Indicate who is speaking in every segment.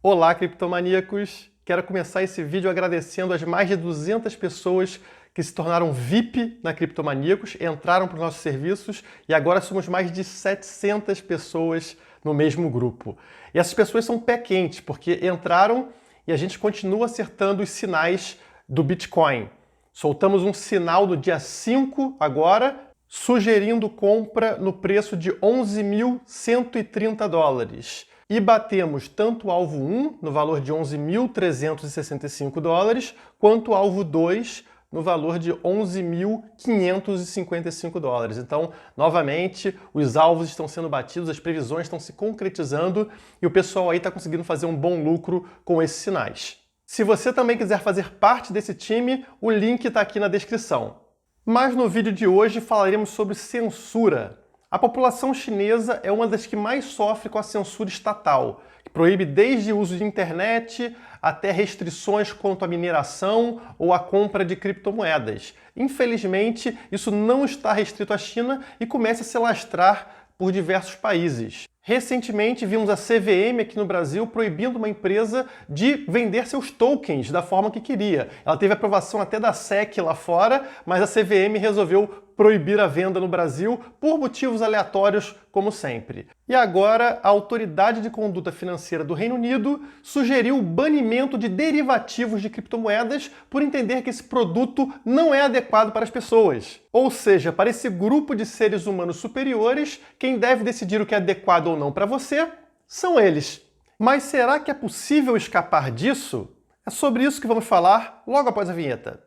Speaker 1: Olá, criptomaníacos! Quero começar esse vídeo agradecendo as mais de 200 pessoas que se tornaram VIP na Criptomaníacos, entraram para os nossos serviços e agora somos mais de 700 pessoas no mesmo grupo. E essas pessoas são pé quente, porque entraram e a gente continua acertando os sinais do Bitcoin. Soltamos um sinal no dia 5 agora, sugerindo compra no preço de 11.130 dólares. E batemos tanto o alvo 1, no valor de 11.365 dólares, quanto o alvo 2, no valor de 11.555 dólares. Então, novamente, os alvos estão sendo batidos, as previsões estão se concretizando e o pessoal aí está conseguindo fazer um bom lucro com esses sinais. Se você também quiser fazer parte desse time, o link está aqui na descrição. Mas no vídeo de hoje falaremos sobre censura. A população chinesa é uma das que mais sofre com a censura estatal, que proíbe desde o uso de internet até restrições quanto à mineração ou à compra de criptomoedas. Infelizmente, isso não está restrito à China e começa a se alastrar por diversos países. Recentemente, vimos a CVM aqui no Brasil proibindo uma empresa de vender seus tokens da forma que queria. Ela teve aprovação até da SEC lá fora, mas a CVM resolveu proibir a venda no Brasil por motivos aleatórios, como sempre. E agora, a Autoridade de Conduta Financeira do Reino Unido sugeriu o banimento de derivativos de criptomoedas por entender que esse produto não é adequado para as pessoas. Ou seja, para esse grupo de seres humanos superiores, quem deve decidir o que é adequado ou não para você são eles. Mas será que é possível escapar disso? É sobre isso que vamos falar logo após a vinheta.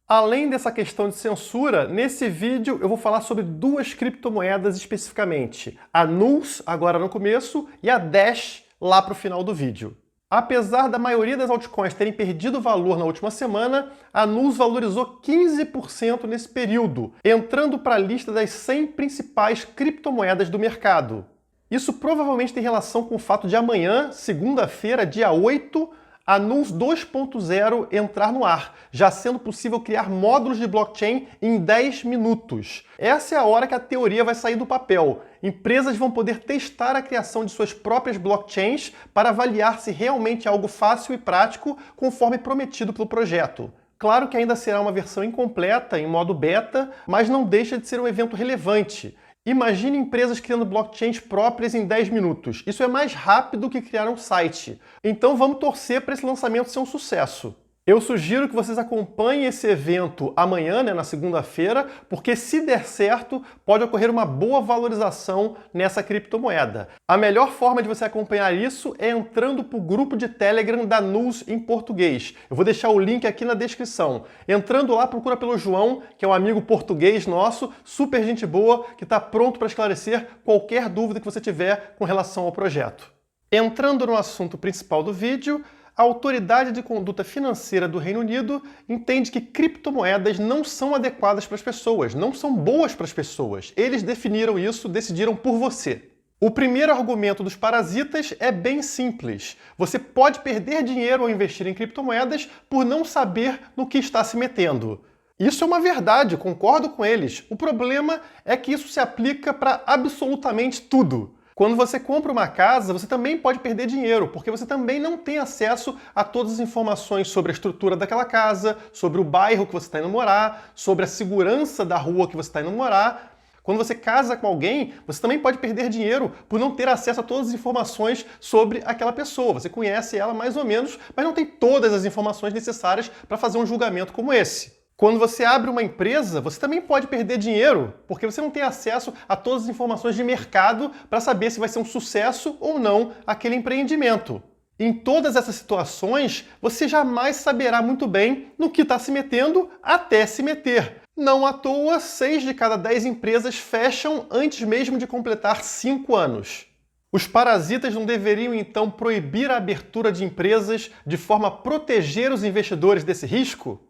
Speaker 1: Além dessa questão de censura, nesse vídeo eu vou falar sobre duas criptomoedas especificamente. A NULS, agora no começo, e a Dash, lá para o final do vídeo. Apesar da maioria das altcoins terem perdido valor na última semana, a NULS valorizou 15% nesse período, entrando para a lista das 100 principais criptomoedas do mercado. Isso provavelmente tem relação com o fato de amanhã, segunda-feira, dia 8, a NULS 2.0 entrar no ar, já sendo possível criar módulos de blockchain em 10 minutos. Essa é a hora que a teoria vai sair do papel. Empresas vão poder testar a criação de suas próprias blockchains para avaliar se realmente é algo fácil e prático, conforme prometido pelo projeto. Claro que ainda será uma versão incompleta, em modo beta, mas não deixa de ser um evento relevante. Imagine empresas criando blockchains próprias em 10 minutos. Isso é mais rápido que criar um site. Então vamos torcer para esse lançamento ser um sucesso. Eu sugiro que vocês acompanhem esse evento amanhã, na segunda-feira, porque se der certo, pode ocorrer uma boa valorização nessa criptomoeda. A melhor forma de você acompanhar isso é entrando para o grupo de Telegram da NULS em português. Eu vou deixar o link aqui na descrição. Entrando lá, procura pelo João, que é um amigo português nosso, super gente boa, que está pronto para esclarecer qualquer dúvida que você tiver com relação ao projeto. Entrando no assunto principal do vídeo, a Autoridade de Conduta Financeira do Reino Unido entende que criptomoedas não são adequadas para as pessoas, não são boas para as pessoas. Eles definiram isso, decidiram por você. O primeiro argumento dos parasitas é bem simples. Você pode perder dinheiro ao investir em criptomoedas por não saber no que está se metendo. Isso é uma verdade, concordo com eles. O problema é que isso se aplica para absolutamente tudo. Quando você compra uma casa, você também pode perder dinheiro, porque você também não tem acesso a todas as informações sobre a estrutura daquela casa, sobre o bairro que você está indo morar, sobre a segurança da rua que você está indo morar. Quando você casa com alguém, você também pode perder dinheiro por não ter acesso a todas as informações sobre aquela pessoa. Você conhece ela mais ou menos, mas não tem todas as informações necessárias para fazer um julgamento como esse. Quando você abre uma empresa, você também pode perder dinheiro, porque você não tem acesso a todas as informações de mercado para saber se vai ser um sucesso ou não aquele empreendimento. Em todas essas situações, você jamais saberá muito bem no que está se metendo até se meter. Não à toa, 6 de cada 10 empresas fecham antes mesmo de completar 5 anos. Os parasitas não deveriam então proibir a abertura de empresas de forma a proteger os investidores desse risco?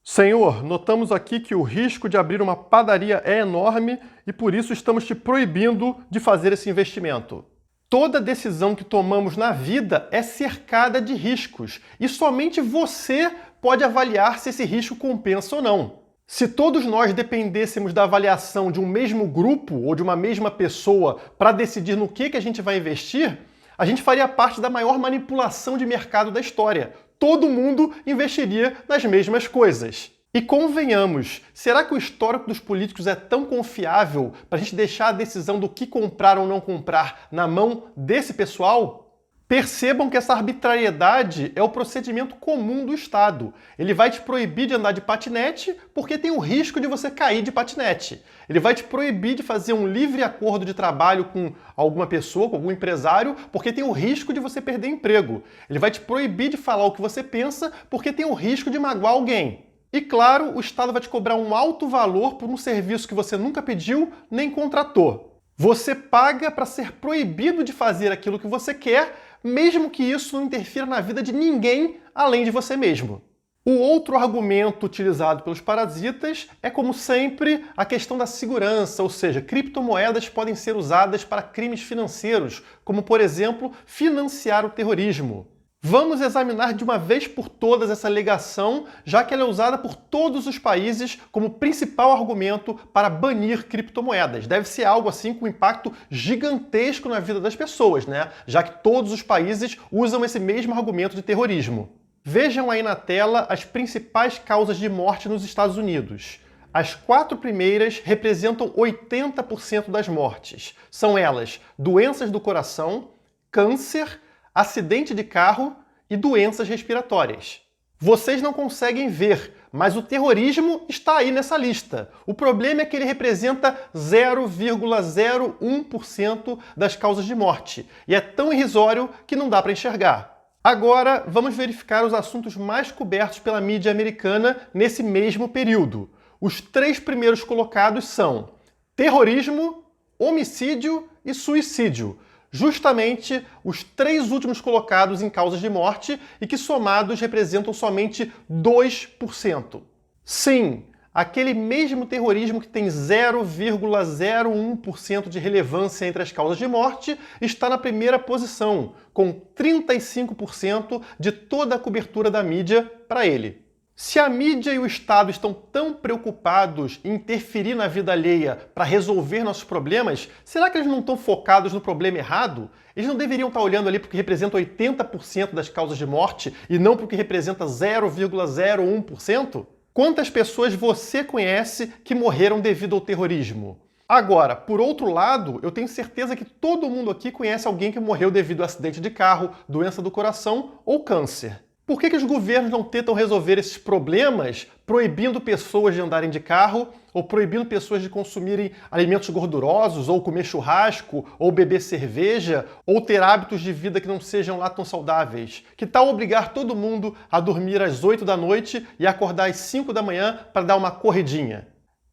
Speaker 1: Senhor, notamos aqui que o risco de abrir uma padaria é enorme e por isso estamos te proibindo de fazer esse investimento. Toda decisão que tomamos na vida é cercada de riscos e somente você pode avaliar se esse risco compensa ou não. Se todos nós dependêssemos da avaliação de um mesmo grupo ou de uma mesma pessoa para decidir no que a gente vai investir, a gente faria parte da maior manipulação de mercado da história. Todo mundo investiria nas mesmas coisas. E convenhamos, será que o histórico dos políticos é tão confiável para a gente deixar a decisão do que comprar ou não comprar na mão desse pessoal? Percebam que essa arbitrariedade é o procedimento comum do Estado. Ele vai te proibir de andar de patinete porque tem o risco de você cair de patinete. Ele vai te proibir de fazer um livre acordo de trabalho com alguma pessoa, com algum empresário, porque tem o risco de você perder emprego. Ele vai te proibir de falar o que você pensa porque tem o risco de magoar alguém. E claro, o Estado vai te cobrar um alto valor por um serviço que você nunca pediu nem contratou. Você paga para ser proibido de fazer aquilo que você quer, mesmo que isso não interfira na vida de ninguém além de você mesmo. O outro argumento utilizado pelos parasitas é, como sempre, a questão da segurança, ou seja, criptomoedas podem ser usadas para crimes financeiros, como, por exemplo, financiar o terrorismo. Vamos examinar de uma vez por todas essa alegação, já que ela é usada por todos os países como principal argumento para banir criptomoedas. Deve ser algo assim com impacto gigantesco na vida das pessoas, né? Já que todos os países usam esse mesmo argumento de terrorismo. Vejam aí na tela as principais causas de morte nos Estados Unidos. As 4 primeiras representam 80% das mortes. São elas doenças do coração, câncer, acidente de carro e doenças respiratórias. Vocês não conseguem ver, mas o terrorismo está aí nessa lista. O problema é que ele representa 0,01% das causas de morte, e é tão irrisório que não dá para enxergar. Agora, vamos verificar os assuntos mais cobertos pela mídia americana nesse mesmo período. Os 3 primeiros colocados são terrorismo, homicídio e suicídio. Justamente os 3 últimos colocados em causas de morte e que somados representam somente 2%. Sim, aquele mesmo terrorismo que tem 0,01% de relevância entre as causas de morte está na primeira posição, com 35% de toda a cobertura da mídia para ele. Se a mídia e o Estado estão tão preocupados em interferir na vida alheia para resolver nossos problemas, será que eles não estão focados no problema errado? Eles não deveriam estar olhando ali para o que representa 80% das causas de morte e não para o que representa 0,01%? Quantas pessoas você conhece que morreram devido ao terrorismo? Agora, por outro lado, eu tenho certeza que todo mundo aqui conhece alguém que morreu devido a acidente de carro, doença do coração ou câncer. Por que os governos não tentam resolver esses problemas proibindo pessoas de andarem de carro ou proibindo pessoas de consumirem alimentos gordurosos ou comer churrasco ou beber cerveja ou ter hábitos de vida que não sejam lá tão saudáveis? Que tal obrigar todo mundo a dormir às 8 da noite e acordar às 5 da manhã para dar uma corridinha?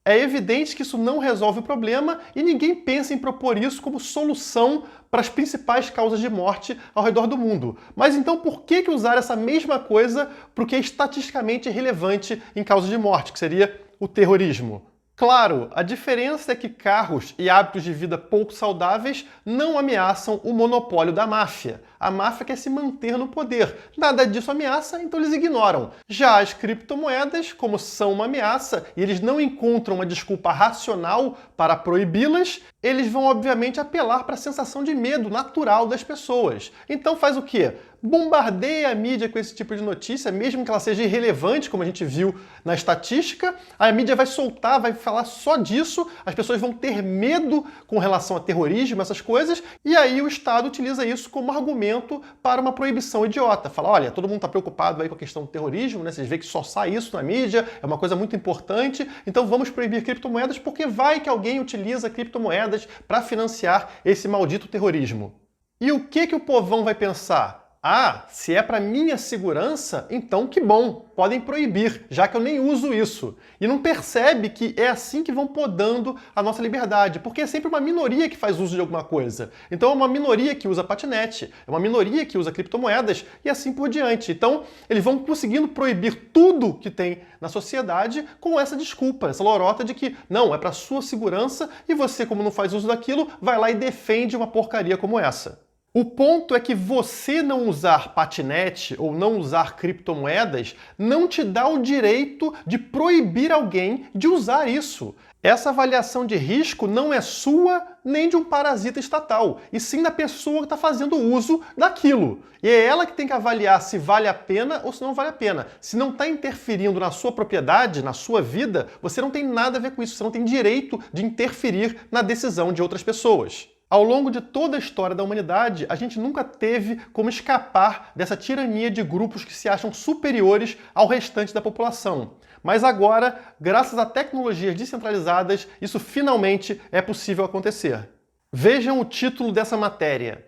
Speaker 1: É evidente que isso não resolve o problema e ninguém pensa em propor isso como solução para as principais causas de morte ao redor do mundo. Mas então por que usar essa mesma coisa para o que é estatisticamente relevante em causas de morte, que seria o terrorismo? Claro, a diferença é que carros e hábitos de vida pouco saudáveis não ameaçam o monopólio da máfia. A máfia quer se manter no poder. Nada disso ameaça, então eles ignoram. Já as criptomoedas, como são uma ameaça e eles não encontram uma desculpa racional para proibi-las, eles vão obviamente apelar para a sensação de medo natural das pessoas. Então faz o quê? Bombardeia a mídia com esse tipo de notícia, mesmo que ela seja irrelevante, como a gente viu na estatística, a mídia vai soltar, vai falar só disso, as pessoas vão ter medo com relação a terrorismo, essas coisas, e aí o Estado utiliza isso como argumento para uma proibição idiota. Fala, olha, todo mundo está preocupado aí com a questão do terrorismo, né? Vocês veem que só sai isso na mídia, é uma coisa muito importante, então vamos proibir criptomoedas porque vai que alguém utiliza criptomoedas para financiar esse maldito terrorismo. E o que o povão vai pensar? Ah, se é para minha segurança, então que bom, podem proibir, já que eu nem uso isso. E não percebe que é assim que vão podando a nossa liberdade, porque é sempre uma minoria que faz uso de alguma coisa. Então é uma minoria que usa patinete, é uma minoria que usa criptomoedas e assim por diante. Então eles vão conseguindo proibir tudo que tem na sociedade com essa desculpa, essa lorota de que não, é para sua segurança e você, como não faz uso daquilo, vai lá e defende uma porcaria como essa. O ponto é que você não usar patinete ou não usar criptomoedas não te dá o direito de proibir alguém de usar isso. Essa avaliação de risco não é sua nem de um parasita estatal, e sim da pessoa que está fazendo uso daquilo. E é ela que tem que avaliar se vale a pena ou se não vale a pena. Se não está interferindo na sua propriedade, na sua vida, você não tem nada a ver com isso, você não tem direito de interferir na decisão de outras pessoas. Ao longo de toda a história da humanidade, a gente nunca teve como escapar dessa tirania de grupos que se acham superiores ao restante da população. Mas agora, graças a tecnologias descentralizadas, isso finalmente é possível acontecer. Vejam o título dessa matéria.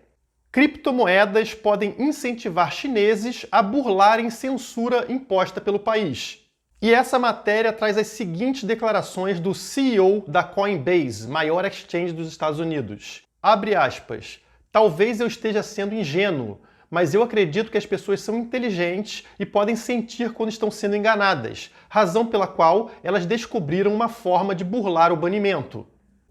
Speaker 1: Criptomoedas podem incentivar chineses a burlarem censura imposta pelo país. E essa matéria traz as seguintes declarações do CEO da Coinbase, maior exchange dos Estados Unidos. Abre aspas, talvez eu esteja sendo ingênuo, mas eu acredito que as pessoas são inteligentes e podem sentir quando estão sendo enganadas, razão pela qual elas descobriram uma forma de burlar o banimento.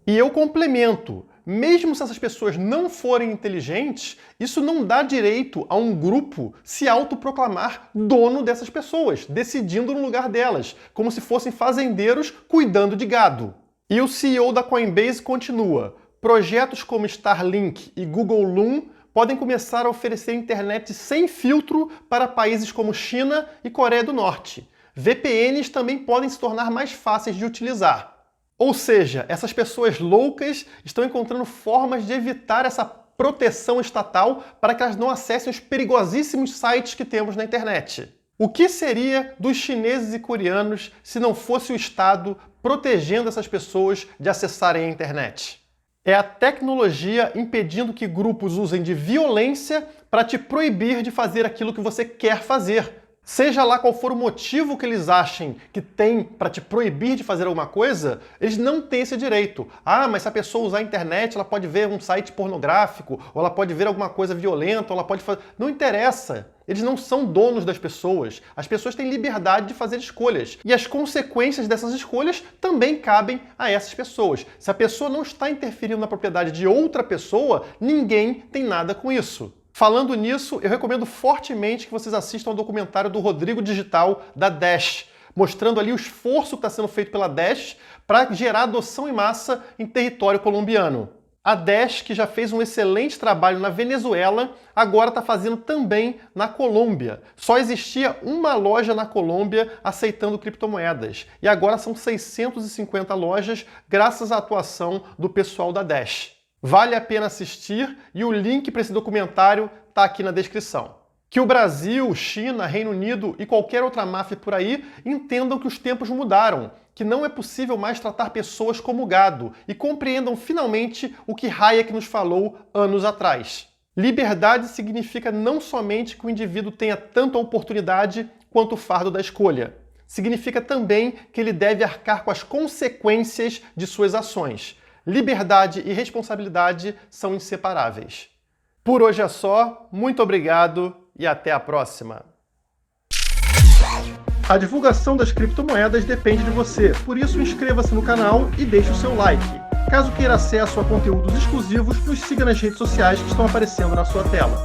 Speaker 1: E eu complemento, mesmo se essas pessoas não forem inteligentes, isso não dá direito a um grupo se autoproclamar dono dessas pessoas, decidindo no lugar delas, como se fossem fazendeiros cuidando de gado. E o CEO da Coinbase continua, projetos como Starlink e Google Loom podem começar a oferecer internet sem filtro para países como China e Coreia do Norte. VPNs também podem se tornar mais fáceis de utilizar. Ou seja, essas pessoas loucas estão encontrando formas de evitar essa proteção estatal para que elas não acessem os perigosíssimos sites que temos na internet. O que seria dos chineses e coreanos se não fosse o Estado protegendo essas pessoas de acessarem a internet? É a tecnologia impedindo que grupos usem de violência para te proibir de fazer aquilo que você quer fazer. Seja lá qual for o motivo que eles achem que tem para te proibir de fazer alguma coisa, eles não têm esse direito. Ah, mas se a pessoa usar a internet, ela pode ver um site pornográfico, ou ela pode ver alguma coisa violenta, ou ela pode fazer... Não interessa. Eles não são donos das pessoas. As pessoas têm liberdade de fazer escolhas. E as consequências dessas escolhas também cabem a essas pessoas. Se a pessoa não está interferindo na propriedade de outra pessoa, ninguém tem nada com isso. Falando nisso, eu recomendo fortemente que vocês assistam ao documentário do Rodrigo Digital, da Dash, mostrando ali o esforço que está sendo feito pela Dash para gerar adoção em massa em território colombiano. A Dash, que já fez um excelente trabalho na Venezuela, agora está fazendo também na Colômbia. Só existia uma loja na Colômbia aceitando criptomoedas, e agora são 650 lojas graças à atuação do pessoal da Dash. Vale a pena assistir e o link para esse documentário está aqui na descrição. Que o Brasil, China, Reino Unido e qualquer outra máfia por aí entendam que os tempos mudaram, que não é possível mais tratar pessoas como gado e compreendam finalmente o que Hayek nos falou anos atrás. Liberdade significa não somente que o indivíduo tenha tanto a oportunidade quanto o fardo da escolha. Significa também que ele deve arcar com as consequências de suas ações. Liberdade e responsabilidade são inseparáveis. Por hoje é só, muito obrigado e até a próxima! A divulgação das criptomoedas depende de você, por isso inscreva-se no canal e deixe o seu like. Caso queira acesso a conteúdos exclusivos, nos siga nas redes sociais que estão aparecendo na sua tela.